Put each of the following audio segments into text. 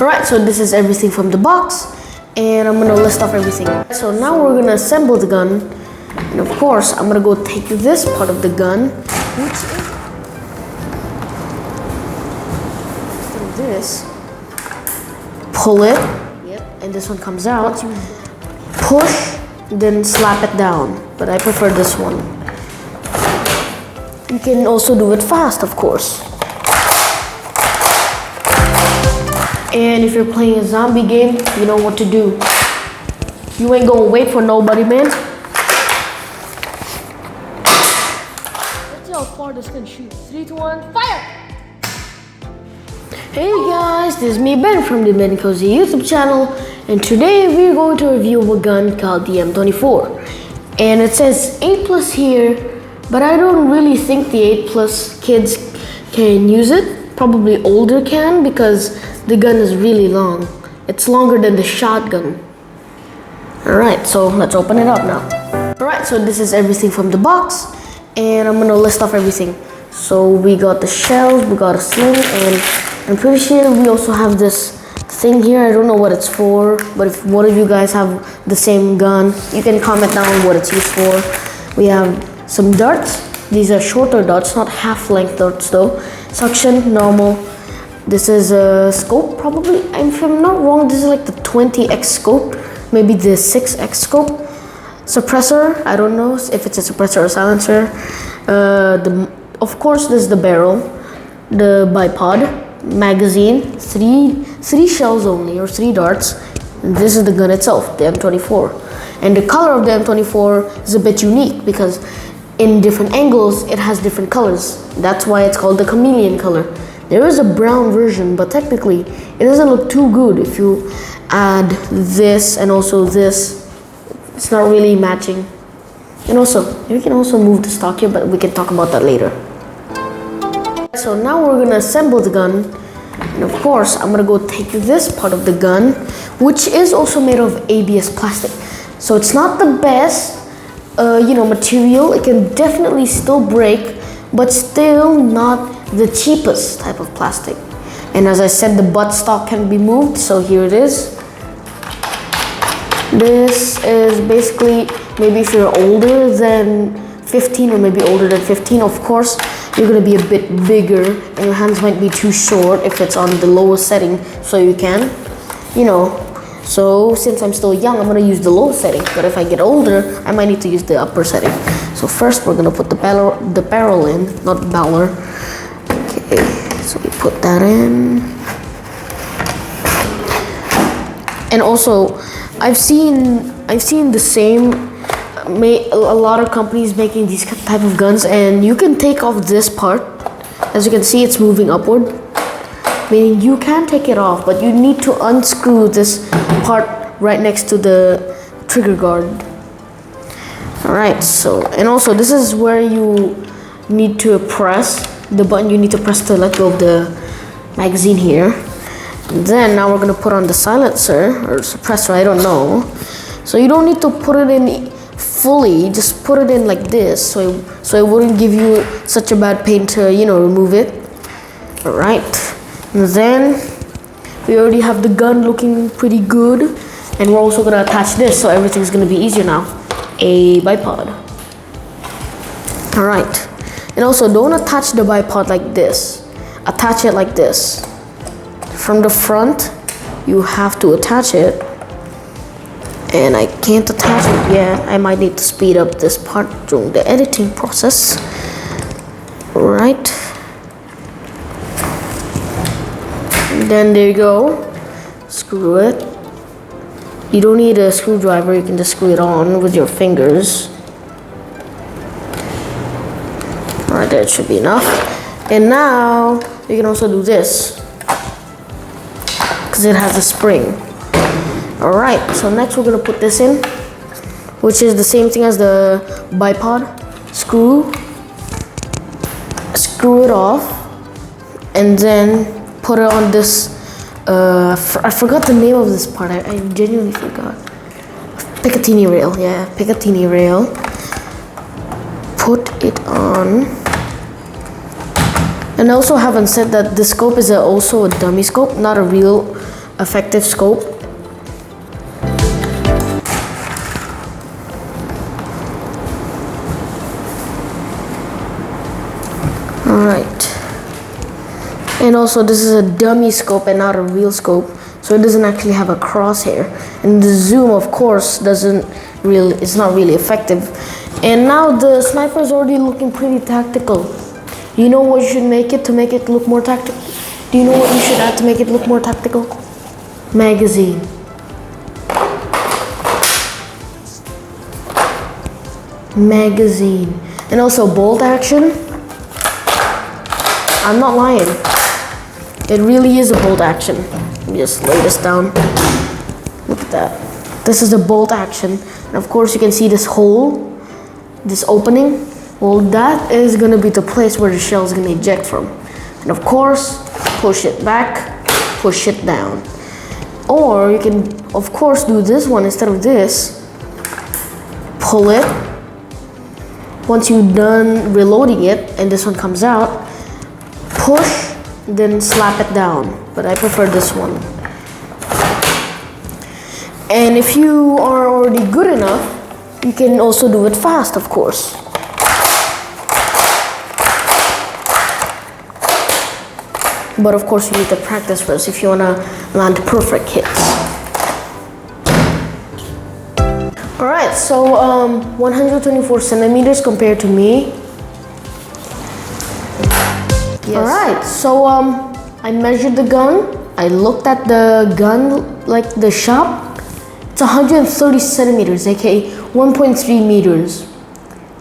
Alright, so this is everything from the box, and I'm gonna list off everything. So now we're gonna assemble the gun, and of course I'm gonna go take this part of the gun, which is this. Pull it, and this one comes out. Push, then slap it down, but I prefer this one. You can also do it fast, of course. And if you're playing a zombie game, you know what to do. You ain't gonna wait for nobody, man. Let's see how far this can shoot. 3, 2, 1, fire! Hey guys, this is me, Ben, from the Ben Cozy YouTube channel. And today we're going to review a gun called the M24. And it says 8+ here, but I don't really think the 8+ kids can use it. Probably older can, because the gun is really long. It's longer than the shotgun. Alright, so let's open it up now. Alright, so this is everything from the box, and I'm gonna list off everything. So we got the shells, we got a sling, and I'm pretty sure we also have this thing here. I don't know what it's for, but if one of you guys have the same gun, you can comment down what it's used for. We have some darts. These are shorter darts, not half-length darts though. Suction, normal. This is a scope, probably. If I'm not wrong, this is like the 20x scope, maybe the 6x scope. Suppressor, I don't know if it's a suppressor or silencer. Of course, this is the barrel, the bipod, magazine, three shells only, or 3 darts. And this is the gun itself, the M24. And the color of the M24 is a bit unique because in different angles, it has different colors. That's why it's called the chameleon color. There is a brown version, but technically it doesn't look too good if you add this and also this. It's not really matching. And also, we can also move the stock here, but we can talk about that later. So now we're gonna assemble the gun. And of course, I'm gonna go take this part of the gun, which is also made of ABS plastic. So it's not the best material. It can definitely still break, but still not the cheapest type of plastic. And as I said, the butt stock can be moved, so here it is. This is basically, maybe if you're older than 15 or maybe older than 15, of course, you're gonna be a bit bigger and your hands might be too short if it's on the lowest setting, so you can, So since I'm still young, I'm gonna use the lowest setting, but if I get older, I might need to use the upper setting. So first we're gonna put the barrel in, not Bowler. Okay, so we put that in. And also, I've seen the same, a lot of companies making these type of guns, and you can take off this part. As you can see, it's moving upward. Meaning you can take it off, but you need to unscrew this part right next to the trigger guard. Alright, and also this is where you need to press the button. You need to press to let go of the magazine here. And then now we're gonna put on the silencer or suppressor, I don't know. So you don't need to put it in fully, just put it in like this, so it wouldn't give you such a bad pain to remove it. Alright. And then we already have the gun looking pretty good, and we're also gonna attach this, so everything's gonna be easier now. A bipod. Alright. And also, don't attach the bipod like this. Attach it like this. From the front, you have to attach it. And I can't attach it yet. I might need to speed up this part during the editing process. Alright. Then there you go. Screw it. You don't need a screwdriver, you can just screw it on with your fingers. Alright, that should be enough. And now you can also do this, because it has a spring. Alright, so next we're gonna put this in, which is the same thing as the bipod. Screw it off, and then put it on this, I forgot the name of this part, I genuinely forgot. Picatinny rail, yeah, Picatinny rail. Put it on. And I also haven't said that the scope is also a dummy scope, not a real effective scope. Alright. And also this is a dummy scope and not a real scope, so it doesn't actually have a crosshair. And the zoom, of course, it's not really effective. And now the sniper is already looking pretty tactical. You know what you should make it to make it look more tactical? Do you know what you should add to make it look more tactical? Magazine. Magazine. And also bolt action. I'm not lying. It really is a bolt action. Let me just lay this down. Look at that. This is a bolt action. And of course you can see this hole, this opening. Well, that is gonna be the place where the shell is gonna eject from. And of course, push it back, push it down. Or you can, of course, do this one instead of this. Pull it. Once you're done reloading it and this one comes out, push, then slap it down. But I prefer this one. And if you are already good enough, you can also do it fast, of course. But of course you need to practice first if you want to land perfect hits. Alright, so 124 centimeters compared to me. Yes. Alright, so I measured the gun. I looked at the gun, like the shop. It's 130 centimeters, aka 1.3 meters.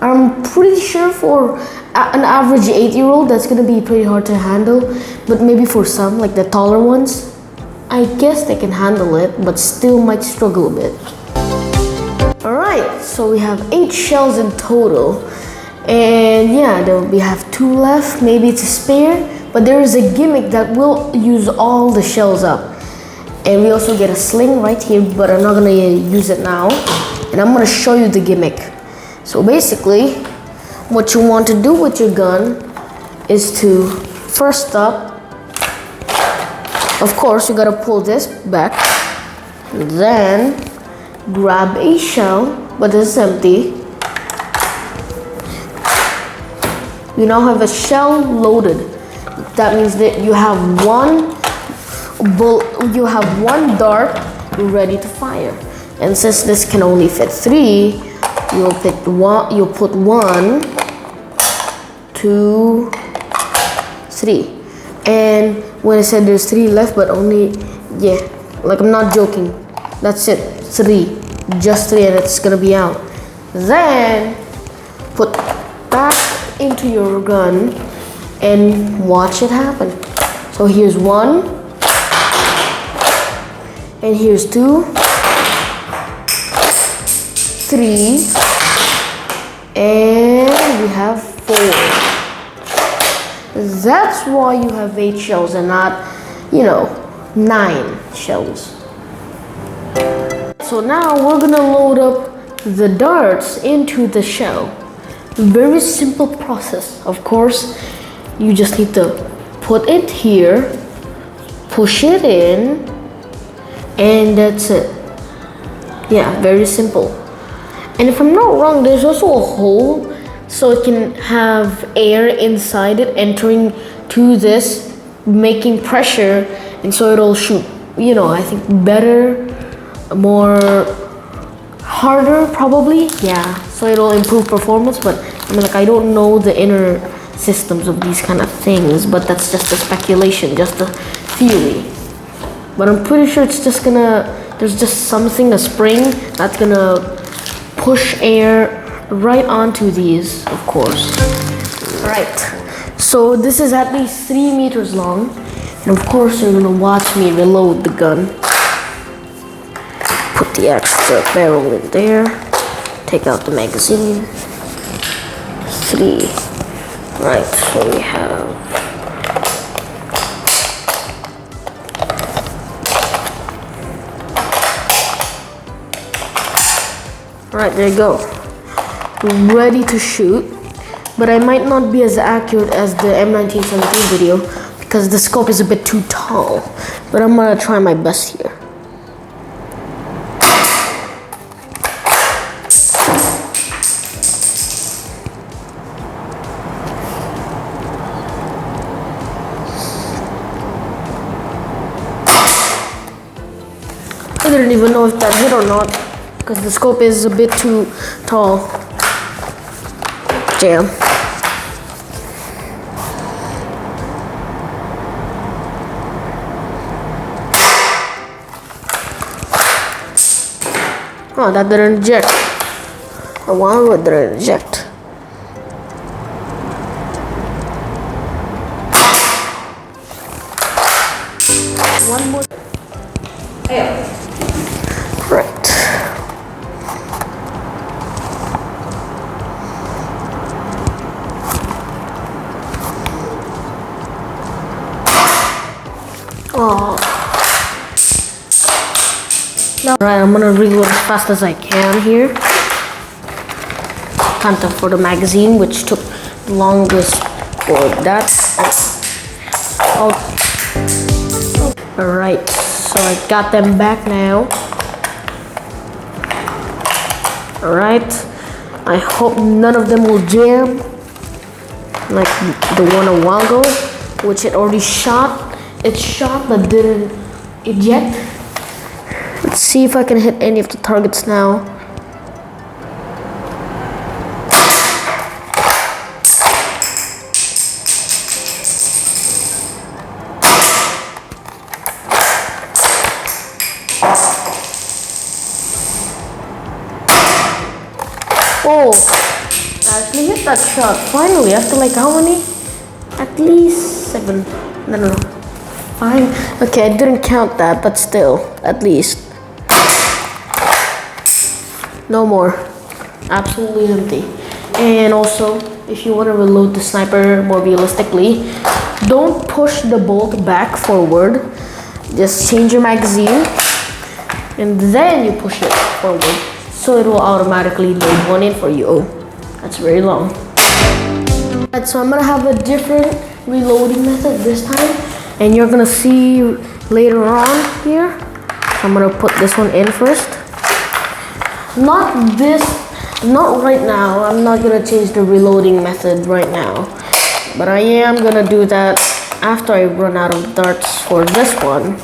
I'm pretty sure for an average 8-year-old, that's gonna be pretty hard to handle. But maybe for some, like the taller ones, I guess they can handle it, but still might struggle a bit. Alright, so we have 8 shells in total. And yeah, we have 2 left, maybe it's a spare. But there is a gimmick that will use all the shells up. And we also get a sling right here, but I'm not gonna use it now. And I'm gonna show you the gimmick. So basically, what you want to do with your gun is to, first up, of course, you gotta pull this back. Then, grab a shell, but it's empty. You now have a shell loaded. That means that you have one dart ready to fire. And since this can only fit 3, you'll put 1, 2, 3. And when I said there's 3 left, but only, yeah, like I'm not joking. That's it, 3, just 3, and it's gonna be out. Then put back into your gun and watch it happen. So here's 1, and here's 2, 3, and we have 4. That's why you have 8 shells and not, 9 shells. So now we're gonna load up the darts into the shell. Very simple process. Of course, you just need to put it here, push it in, and that's it. Yeah, very simple. And if I'm not wrong, there's also a hole so it can have air inside it entering to this, making pressure, and so it'll shoot, I think better, more harder probably. Yeah, so it'll improve performance. But I don't know the inner systems of these kind of things, but that's just a speculation, just a theory. But I'm pretty sure it's just there's just something, a spring that's gonna push air right onto these, of course. Right, so this is at least 3 meters long, and of course you're gonna watch me reload the gun. Put the extra barrel in there, take out the magazine. 3. Right, so we have right, there you go. Ready to shoot. But I might not be as accurate as the M1917 video because the scope is a bit too tall. but I'm gonna try my best here. I didn't even know if that hit or not because the scope is a bit too tall. Damn. Oh, that didn't eject. A while ago it didn't eject. One more. Yeah. Right. Oh. Alright, I'm gonna reload as fast as I can here. Time for the magazine, which took the longest for that. Alright, so I got them back now. Alright, I hope none of them will jam like the one a while ago, which it already shot. It shot but didn't eject. Let's see if I can hit any of the targets now. Oh, I actually hit that shot finally after like how many? At least 7. No. 5. Okay, I didn't count that, but still, at least. No more. Absolutely empty. And also, if you want to reload the sniper more realistically, don't push the bolt back forward. Just change your magazine and then you push it forward. So it will automatically load one in for you. Oh, that's very long. Alright, so I'm gonna have a different reloading method this time. And you're gonna see later on here. I'm gonna put this one in first. Not right now. I'm not gonna change the reloading method right now. But I am gonna do that after I run out of darts for this one.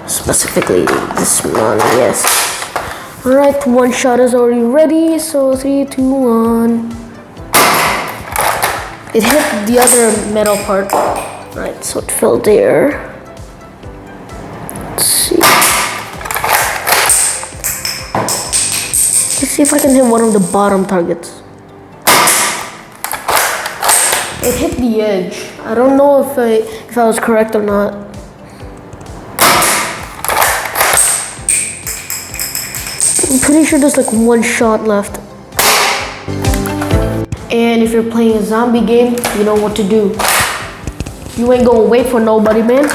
Specifically this one, yes. Alright, one shot is already ready. So 3, 2, 1. It hit the other metal part. Right, so it fell there. Let's see. Let's see if I can hit one of the bottom targets. It hit the edge. I don't know if I was correct or not. I'm pretty sure there's like one shot left. And if you're playing a zombie game, you know what to do. You ain't gonna wait for nobody, man.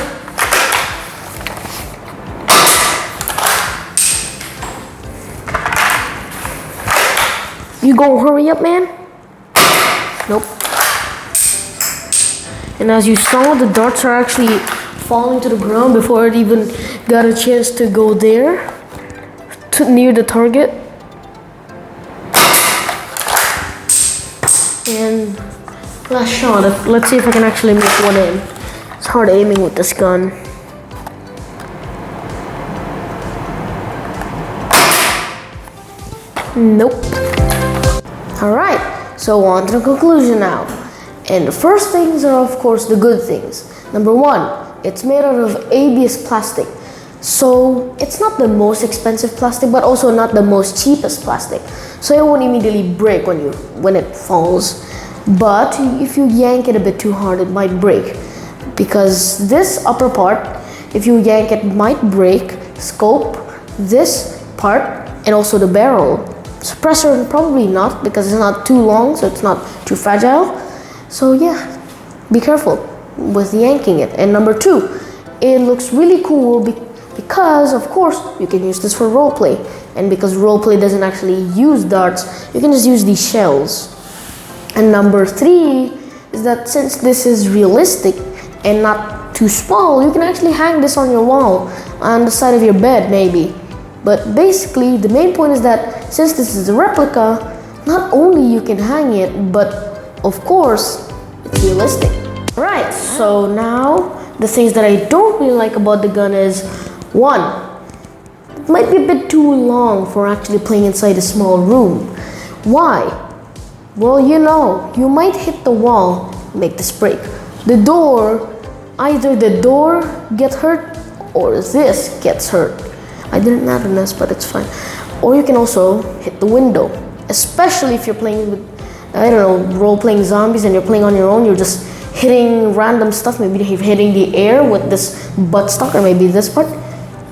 You gonna hurry up, man? Nope. And as you saw, the darts are actually falling to the ground before it even got a chance to go there, near the target. And last shot. Let's see if I can actually make one in. It's hard aiming with this gun. Nope. Alright, so on to the conclusion now. And the first things are of course the good things. Number 1, it's made out of ABS plastic. So it's not the most expensive plastic, but also not the most cheapest plastic. So it won't immediately break when it falls. But if you yank it a bit too hard, it might break. Because this upper part, if you yank it, might break. Scope, this part, and also the barrel. Suppressor, probably not, because it's not too long, so it's not too fragile. So yeah, be careful with yanking it. And number 2, it looks really cool because of course you can use this for roleplay, and because roleplay doesn't actually use darts, you can just use these shells. And number 3 is that since this is realistic and not too small, you can actually hang this on your wall, on the side of your bed maybe. But basically, the main point is that since this is a replica, not only you can hang it, but of course, it's realistic. Right, so now the things that I don't really like about the gun is, one, it might be a bit too long for actually playing inside a small room. Why? Well, you might hit the wall, make this break. The door, either the door gets hurt or this gets hurt. I didn't add this, but it's fine. Or you can also hit the window, especially if you're playing with, I don't know, role-playing zombies and you're playing on your own. You're just hitting random stuff. Maybe you're hitting the air with this buttstock or maybe this part.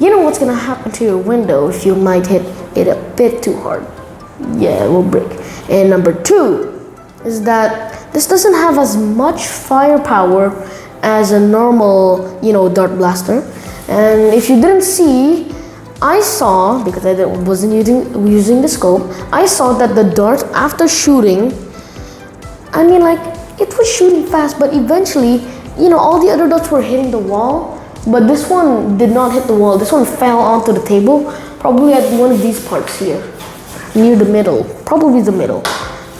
You know what's gonna happen to your window if you might hit it a bit too hard. Yeah, it will break. And number two is that this doesn't have as much firepower as a normal, dart blaster. And if you didn't see, I saw, because I wasn't using the scope, I saw that the dart, after shooting, it was shooting fast, but eventually, all the other darts were hitting the wall, but this one did not hit the wall. This one fell onto the table, probably at one of these parts here, near the middle, probably the middle.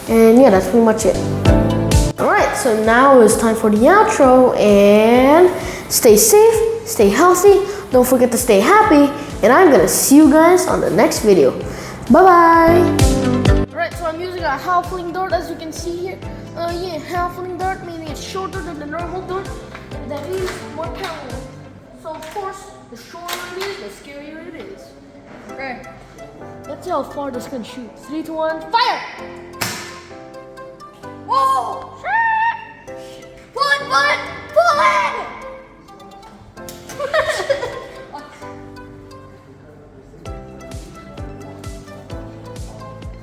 And yeah, that's pretty much it. Alright, so now it's time for the outro, and stay safe, stay healthy, don't forget to stay happy, and I'm gonna see you guys on the next video. Bye bye! Alright, so I'm using a halfling dart, as you can see here. Halfling dart, meaning it's shorter than the normal dart. That is more powerful. So of course, the shorter it is, the scarier it is. Okay, let's see how far this can shoot. 3, 2, 1, fire! Whoa! Pull it, pull it, pull it!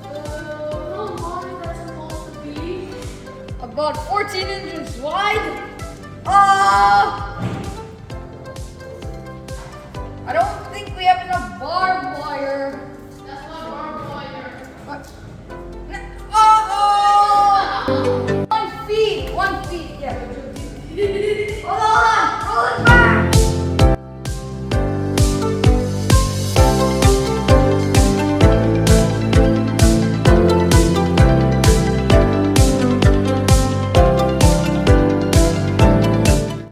How long is that supposed to be? About 14 inches wide.